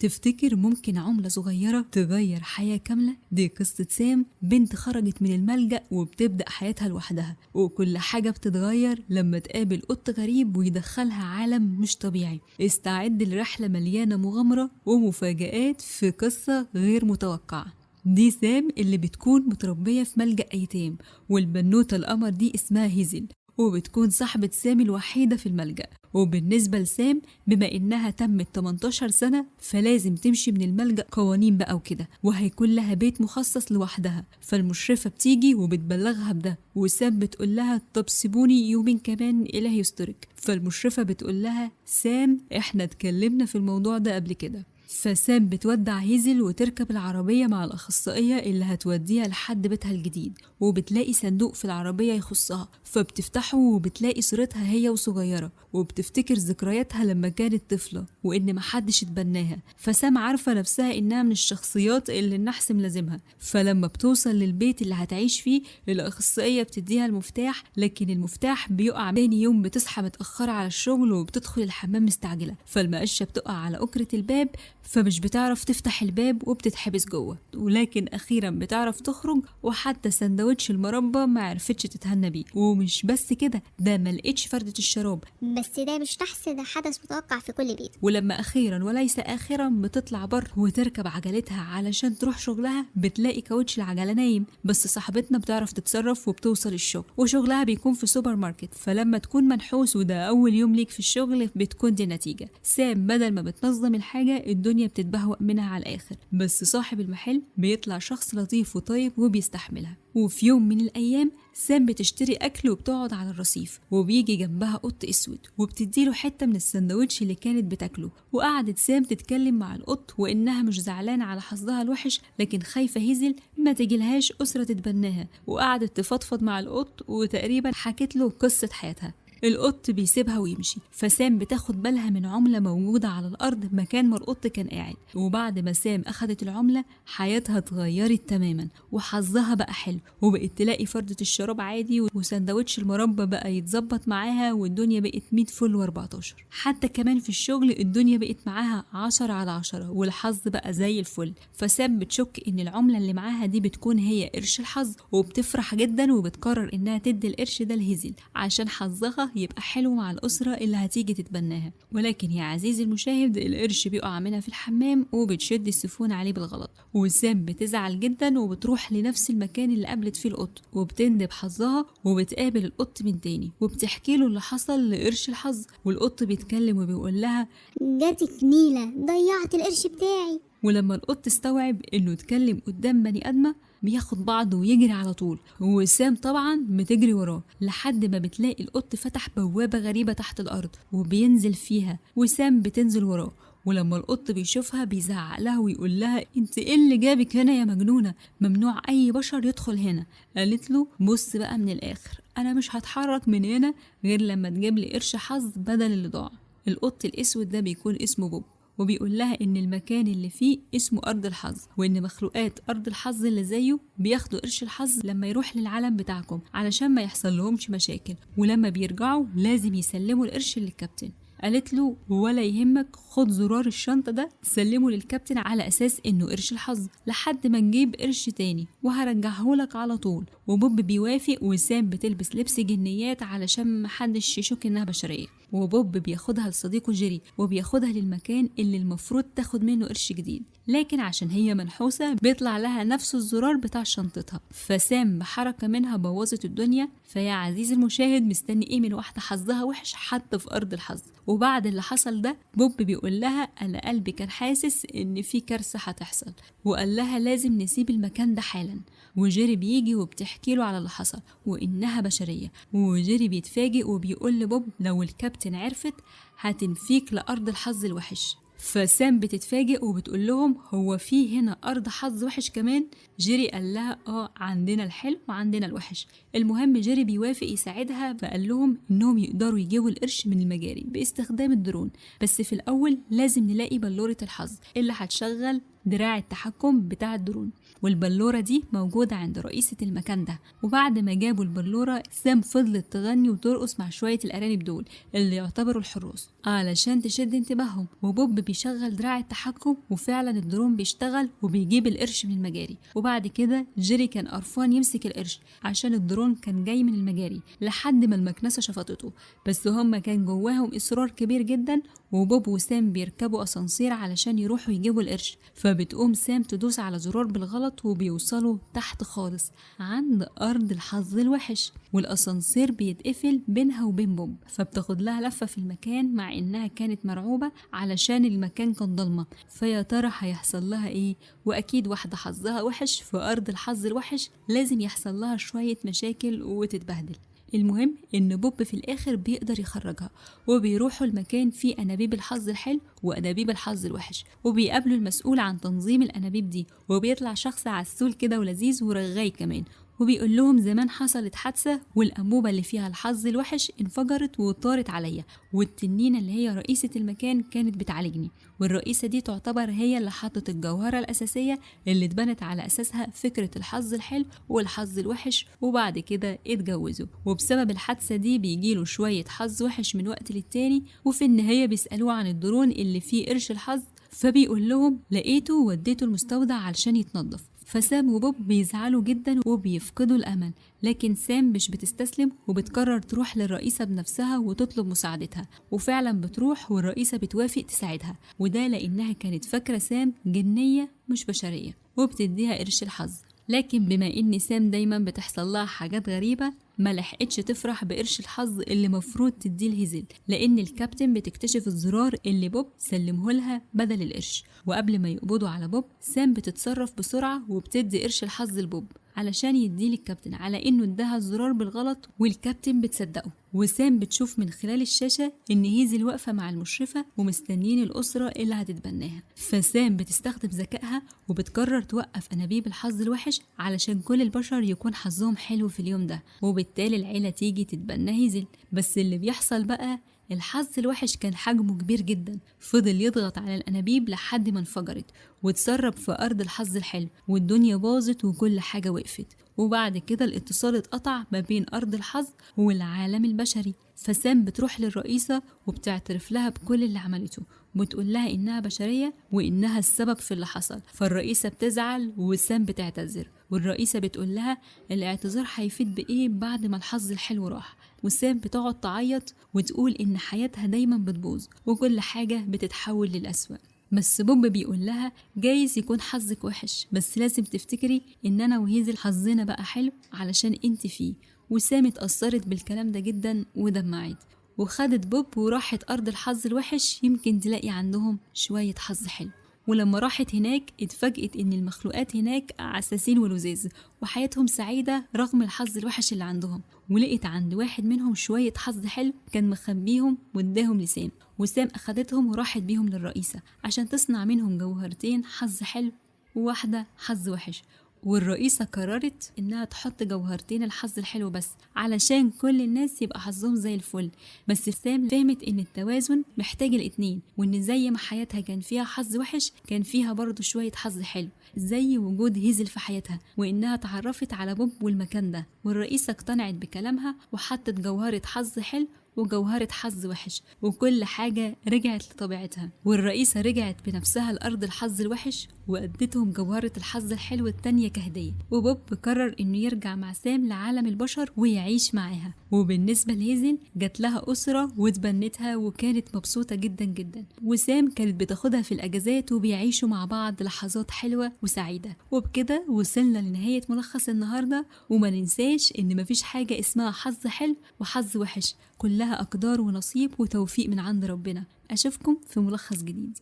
تفتكر ممكن عملة صغيرة تغير حياة كاملة؟ دي قصة سام، بنت خرجت من الملجأ وبتبدأ حياتها لوحدها، وكل حاجة بتتغير لما تقابل قط غريب ويدخلها عالم مش طبيعي. استعد لرحلة مليانة مغامرة ومفاجآت في قصة غير متوقعة. دي سام اللي بتكون متربية في ملجأ أيتام، والبنوتة القمر دي اسمها هيزل، وبتكون صاحبة سام الوحيدة في الملجأ. وبالنسبة لسام، بما إنها تمت 18 سنة فلازم تمشي من الملجأ قوانين بقى وكده، وهيكون لها بيت مخصص لوحدها. فالمشرفة بتيجي وبتبلغها بده، وسام بتقول لها طب سيبوني يومين كمان إله يسترك. فالمشرفة بتقول لها سام إحنا اتكلمنا في الموضوع ده قبل كده. فسام بتودع هيزل وتركب العربية مع الأخصائية اللي هتوديها لحد بيتها الجديد، وبتلاقي صندوق في العربية يخصها، فبتفتحه وبتلاقي صورتها هي وصغيرة، وبتفتكر ذكرياتها لما كانت طفلة وإن محدش اتبناها. فسام عارفة نفسها إنها من الشخصيات اللي النحس ملازمها. فلما بتوصل للبيت اللي هتعيش فيه، الأخصائية بتديها المفتاح، لكن المفتاح بيقع تاني يوم. بتصحى متأخرة على الشغل وبتدخل الحمام مستعجلة، فالمقشة بتقع على أكرة الباب، فمش بتعرف تفتح الباب وبتتحبس جوه. ولكن أخيرا بتعرف تخرج، وحتى سندوتش المربى ما عرفتش تتهنى بيه. ومش بس كده، ده ما لقيتش فردة الشراب. بس ده مش نحس، ده حدث متوقع في كل بيت. ولما أخيرا وليس آخرا بتطلع بره وتركب عجلتها علشان تروح شغلها، بتلاقي كاوتش العجلة نايم، بس صاحبتنا بتعرف تتصرف وبتوصل الشغل، وشغلها بيكون في سوبر ماركت. فلما تكون منحوس وده أول يوم ليك في الشغل، بتكون دي النتيجة. سام بدل ما بتنظم الحاجة، الدنيا بتتبهوأ منها على الآخر. بس صاحب المحل بيطلع شخص لطيف وطيب وبيستحملها. وفي يوم من الأيام، سام بتشتري أكل وبتقعد على الرصيف، وبيجي جنبها قط أسود وبتديله حتة من السندوتش اللي كانت بتاكله. وقعدت سام تتكلم مع القط وإنها مش زعلانة على حظها الوحش، لكن خايفة هيزل ما تجيلهاش أسرة تتبناها. وقعدت تفضفض مع القط وتقريبا حكت له قصة حياتها. القط بيسيبها ويمشي، فسام بتاخد بالها من عملة موجودة على الأرض مكان ما القط كان قاعد. وبعد ما سام أخدت العملة، حياتها اتغيرت تماما وحظها بقى حلو، وبقت تلاقي فردة الشراب عادي، وسندوتش المربى بقى يتظبط معاها، والدنيا بقت 100 فل و14. حتى كمان في الشغل الدنيا بقت معاها 10/10، والحظ بقى زي الفل. فسام بتشك إن العملة اللي معاها دي بتكون هي قرش الحظ، وبتفرح جدا وبتقرر إنها تدي القرش ده لهيزل عشان حظها يبقى حلو مع الأسرة اللي هتيجي تتبناها. ولكن يا عزيزي المشاهد، القرش بيقع منها في الحمام وبتشد السفون عليه بالغلط. وسام بتزعل جدا وبتروح لنفس المكان اللي قابلت فيه القط، وبتندب حظها وبتقابل القط من تاني، وبتحكي له اللي حصل لقرش الحظ. والقط بيتكلم وبيقول لها جاتك نيلة، ضيعت القرش بتاعي. ولما القط استوعب انه اتكلم قدام بني ادمه، بياخد بعضه ويجري على طول. وسام طبعا بتجري وراه لحد ما بتلاقي القط فتح بوابة غريبة تحت الأرض وبينزل فيها، وسام بتنزل وراه. ولما القط بيشوفها بيزعق لها ويقول لها انت ايه اللي جابك هنا يا مجنونة؟ ممنوع اي بشر يدخل هنا. قالت له بص بقى من الآخر، انا مش هتحرك من هنا غير لما تجيب لي قرش حظ بدل اللي ضاع. القط الاسود ده بيكون اسمه بوب، وبيقول لها إن المكان اللي فيه اسمه أرض الحظ، وإن مخلوقات أرض الحظ اللي زيه بياخدوا قرش الحظ لما يروح للعالم بتاعكم علشان ما يحصل لهمش مشاكل، ولما بيرجعوا لازم يسلموا القرش للكابتن. قالت له ولا يهمك، خد زرار الشنطة ده سلمه للكابتن على أساس إنه قرش الحظ لحد ما نجيب قرش تاني وهرجعهولك على طول. وبوب بيوافق، وسام بتلبس لبس جنيات علشان محدش يشك إنها بشرية. وبوب بياخدها لصديقه جيري، وبياخدها للمكان اللي المفروض تاخد منه قرش جديد، لكن عشان هي منحوسة بيطلع لها نفس الزرار بتاع شنطتها. فسام بحركة منها بوظت الدنيا. فيا عزيزي المشاهد، مستني ايه من واحدة حظها وحش حتى في أرض الحظ؟ وبعد اللي حصل ده، بوب بيقول لها أنا قلبي كان حاسس إن في كارثة هتحصل، وقال لها لازم نسيب المكان ده حالا. وجيري بيجي وبتحكي له على اللي حصل وإنها بشرية. وجيري بيتفاجئ وبيقول لبوب لو الكابتن عرفت هتنفيك لأرض الحظ الوحش. فسام بتتفاجئ وبتقول لهم هو في هنا أرض حظ وحش كمان؟ جيري قال لها عندنا الحلو وعندنا الوحش. المهم جيري بيوافق يساعدها، فقال لهم إنهم يقدروا يجيبوا القرش من المجاري باستخدام الدرون، بس في الأول لازم نلاقي بلورة الحظ اللي هتشغل دراع التحكم بتاع الدرون، والبلورة دي موجودة عند رئيسة المكان ده. وبعد ما جابوا البلورة سام فضلت تغني وترقص مع شوية الأرانب دول اللي يعتبروا الحراس علشان تشد انتباههم. وبوب بيشغل دراع التحكم وفعلا الدرون بيشتغل وبيجيب القرش من المجاري. وبعد كده جيري كان قرفان يمسك القرش عشان الدرون كان جاي من المجاري لحد ما المكنسة شفطته، بس هما كان جواهم إصرار كبير جدا. وبوب وسام بيركبوا أسانسير علشان يروحوا يجيبوا القرش، فبتقوم سام تدوس على زرار بالغلط وبيوصلوا تحت خالص عند أرض الحظ الوحش، والأسانسير بيتقفل بينها وبين بوب، فبتاخد لها لفة في المكان مع إنها كانت مرعوبة علشان المكان كان ضلمة. فيا ترى هيحصل لها إيه؟ وأكيد واحدة حظها وحش في أرض الحظ الوحش لازم يحصل لها شوية مشاكل وتتبهدل. المهم ان بوب في الاخر بيقدر يخرجها، وبيروحوا المكان فيه انابيب الحظ الحلو وانابيب الحظ الوحش، وبيقابلوا المسؤول عن تنظيم الانابيب دي، وبيطلع شخص عسول كده ولذيذ ورغاي كمان، وبيقول لهم زمان حصلت حادثة والأنبوبة اللي فيها الحظ الوحش انفجرت وطارت عليا، والتنينة اللي هي رئيسة المكان كانت بتعالجني، والرئيسة دي تعتبر هي اللي حطت الجوهرة الأساسية اللي اتبنت على أساسها فكرة الحظ الحلو والحظ الوحش، وبعد كده اتجوزوا. وبسبب الحادثة دي بيجيله شوية حظ وحش من وقت للتاني، وفي النهاية بيسألوه عن الدرون اللي فيه قرش الحظ، فبيقول لهم لقيته ووديته المستودع علشان يتنضف. فسام وبوب بيزعلوا جدا وبيفقدوا الأمل، لكن سام مش بتستسلم وبتقرر تروح للرئيسة بنفسها وتطلب مساعدتها، وفعلا بتروح والرئيسة بتوافق تساعدها، وده لأنها كانت فاكرة سام جنية مش بشرية وبتديها قرش الحظ. لكن بما ان سام دايما بتحصل لها حاجات غريبة ما لحقتش تفرح بقرش الحظ اللي مفروض تديه لهيزل، لان الكابتن بتكتشف الزرار اللي بوب سلمه لها بدل القرش. وقبل ما يقبضوا على بوب سام بتتصرف بسرعة وبتدي قرش الحظ لبوب علشان يديه للكابتن على انه اداها الزرار بالغلط، والكابتن بتصدقه. وسام بتشوف من خلال الشاشة ان هيزل واقفة مع المشرفة ومستنيين الأسرة اللي هتتبناها، فسام بتستخدم ذكائها وبتقرر توقف أنابيب الحظ الوحش علشان كل البشر يكون حظهم حلو في اليوم ده، وبالتالي العيلة تيجي تتبنى هيزل. بس اللي بيحصل بقى الحظ الوحش كان حجمه كبير جدا، فضل يضغط على الأنابيب لحد ما انفجرت واتسرب في أرض الحظ الحلو، والدنيا باظت وكل حاجة وقفت. وبعد كده الاتصال اتقطع ما بين أرض الحظ والعالم البشري. فسام بتروح للرئيسة وبتعترف لها بكل اللي عملته، وبتقول لها إنها بشرية وإنها السبب في اللي حصل. فالرئيسة بتزعل وسام بتعتذر، والرئيسة بتقول لها الاعتذار هيفيد بإيه بعد ما الحظ الحلو راح. وسام بتقعد تعيط وتقول إن حياتها دايما بتبوظ وكل حاجة بتتحول للأسوأ. بس بوب بيقول لها جايز يكون حظك وحش، بس لازم تفتكري إن أنا وهيزل حظنا بقى حلو علشان انت فيه. وسام اتأثرت بالكلام ده جدا ودمعت، وخدت بوب وراحت أرض الحظ الوحش يمكن تلاقي عندهم شوية حظ حلو. ولما راحت هناك اتفاجئت ان المخلوقات هناك عساسين ولزاز وحياتهم سعيدة رغم الحظ الوحش اللي عندهم، ولقيت عند واحد منهم شوية حظ حلو كان مخبيهم واداهم لسام، وسام اخدتهم وراحت بيهم للرئيسة عشان تصنع منهم جوهرتين حظ حلو وواحدة حظ وحش. والرئيسة قررت إنها تحط جوهرتين الحظ الحلو بس علشان كل الناس يبقى حظهم زي الفل. بس سام فهمت إن التوازن محتاج الاتنين، وإن زي ما حياتها كان فيها حظ وحش كان فيها برضو شوية حظ حلو زي وجود هيزل في حياتها، وإنها تعرفت على بوب والمكان ده. والرئيسة اقتنعت بكلامها وحطت جوهرة حظ حلو وجوهرة حظ وحش، وكل حاجة رجعت لطبيعتها. والرئيسة رجعت بنفسها لأرض الحظ الوحش وأدتهم جوهرة الحظ الحلو التانية كهدية. وبوب قرر إنه يرجع مع سام لعالم البشر ويعيش معاها. وبالنسبة لهيزل جات لها أسرة واتبنتها وكانت مبسوطة جدا جدا، وسام كانت بتاخدها في الأجازات وبيعيشوا مع بعض لحظات حلوة وسعيدة. وبكده وصلنا لنهاية ملخص النهاردة، وما ننساش إن مفيش حاجة اسمها حظ حلو وحظ وحش، كلها أقدار ونصيب وتوفيق من عند ربنا. أشوفكم في ملخص جديد.